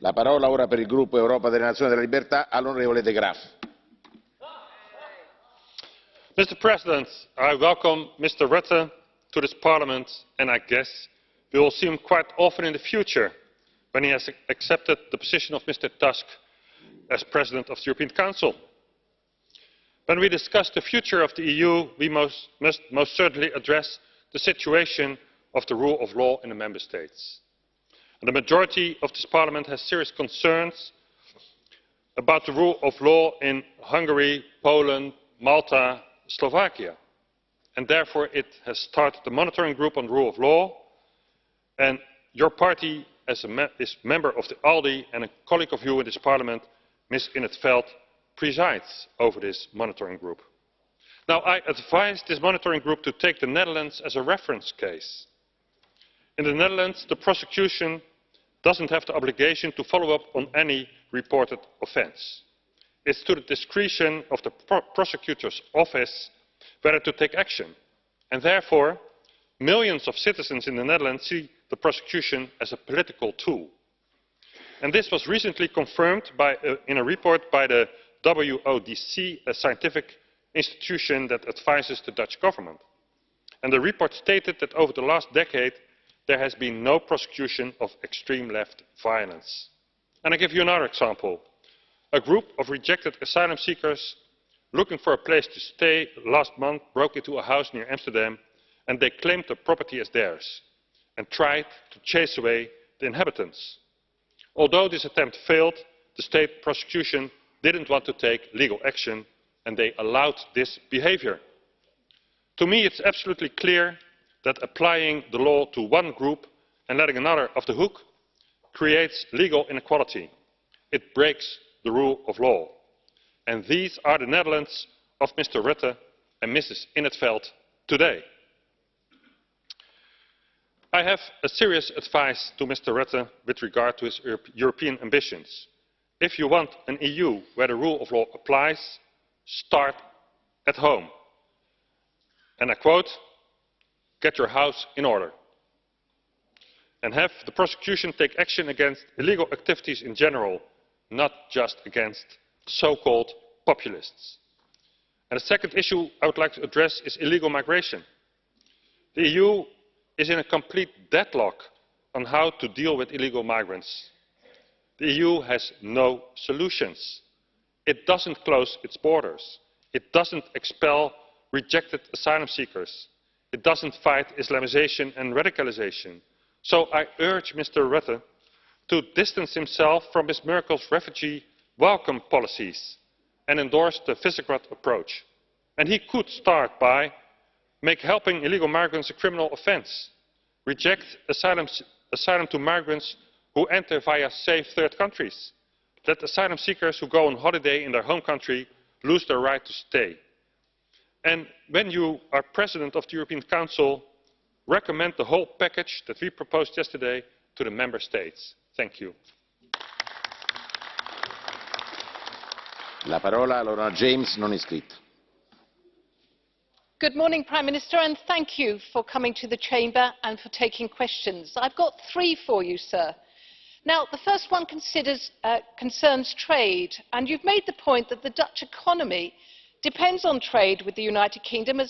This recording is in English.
La parola ora per il gruppo Europa delle Nazioni della Libertà all'onorevole De Graaf. Mr. President, I welcome Mr. Rutte to this Parliament, and I guess we will see him quite often in the future when he has accepted the position of Mr. Tusk as President of the European Council. When we discuss the future of the EU, we must most certainly address the situation of the rule of law in the Member States. And the majority of this Parliament has serious concerns about the rule of law in Hungary, Poland, Malta, Slovakia. And therefore it has started the monitoring group on the rule of law, and your party is member of the ALDE, and a colleague of you in this Parliament, Ms. In 't Veld, presides over this monitoring group. Now, I advise this monitoring group to take the Netherlands as a reference case. In the Netherlands, the prosecution doesn't have the obligation to follow up on any reported offence. It's to the discretion of the prosecutor's office whether to take action. And therefore, millions of citizens in the Netherlands see the prosecution as a political tool. And this was recently confirmed in a report by the WODC, a scientific institution that advises the Dutch government. And the report stated that over the last decade there has been no prosecution of extreme left violence. And I give you another example. A group of rejected asylum seekers looking for a place to stay last month broke into a house near Amsterdam, and they claimed the property as theirs and tried to chase away the inhabitants. Although this attempt failed, the state prosecution didn't want to take legal action, and they allowed this behaviour. To me, it's absolutely clear that applying the law to one group and letting another off the hook creates legal inequality. It breaks the rule of law. And these are the Netherlands of Mr. Rutte and Mrs. In 't Veld today. I have a serious advice to Mr. Rutte with regard to his European ambitions. If you want an EU where the rule of law applies, start at home. And I quote, "Get your house in order." And have the prosecution take action against illegal activities in general, not just against so-called populists. And the second issue I would like to address is illegal migration. The EU is in a complete deadlock on how to deal with illegal migrants. The EU has no solutions. It doesn't close its borders. It doesn't expel rejected asylum seekers. It doesn't fight Islamization and radicalization. So I urge Mr. Rutte to distance himself from Ms. Merkel's refugee welcome policies and endorse the Visegrad approach. And he could start by helping illegal migrants a criminal offence, reject asylum to migrants who enter via safe third countries, let asylum seekers who go on holiday in their home country lose their right to stay. And when you are President of the European Council, recommend the whole package that we proposed yesterday to the Member States. Thank you. La parola all'onorevole James, non iscritto. Good morning, Prime Minister, and thank you for coming to the Chamber and for taking questions. I've got three for you, sir. Now, the first one concerns trade, and you've made the point that the Dutch economy depends on trade with the United Kingdom as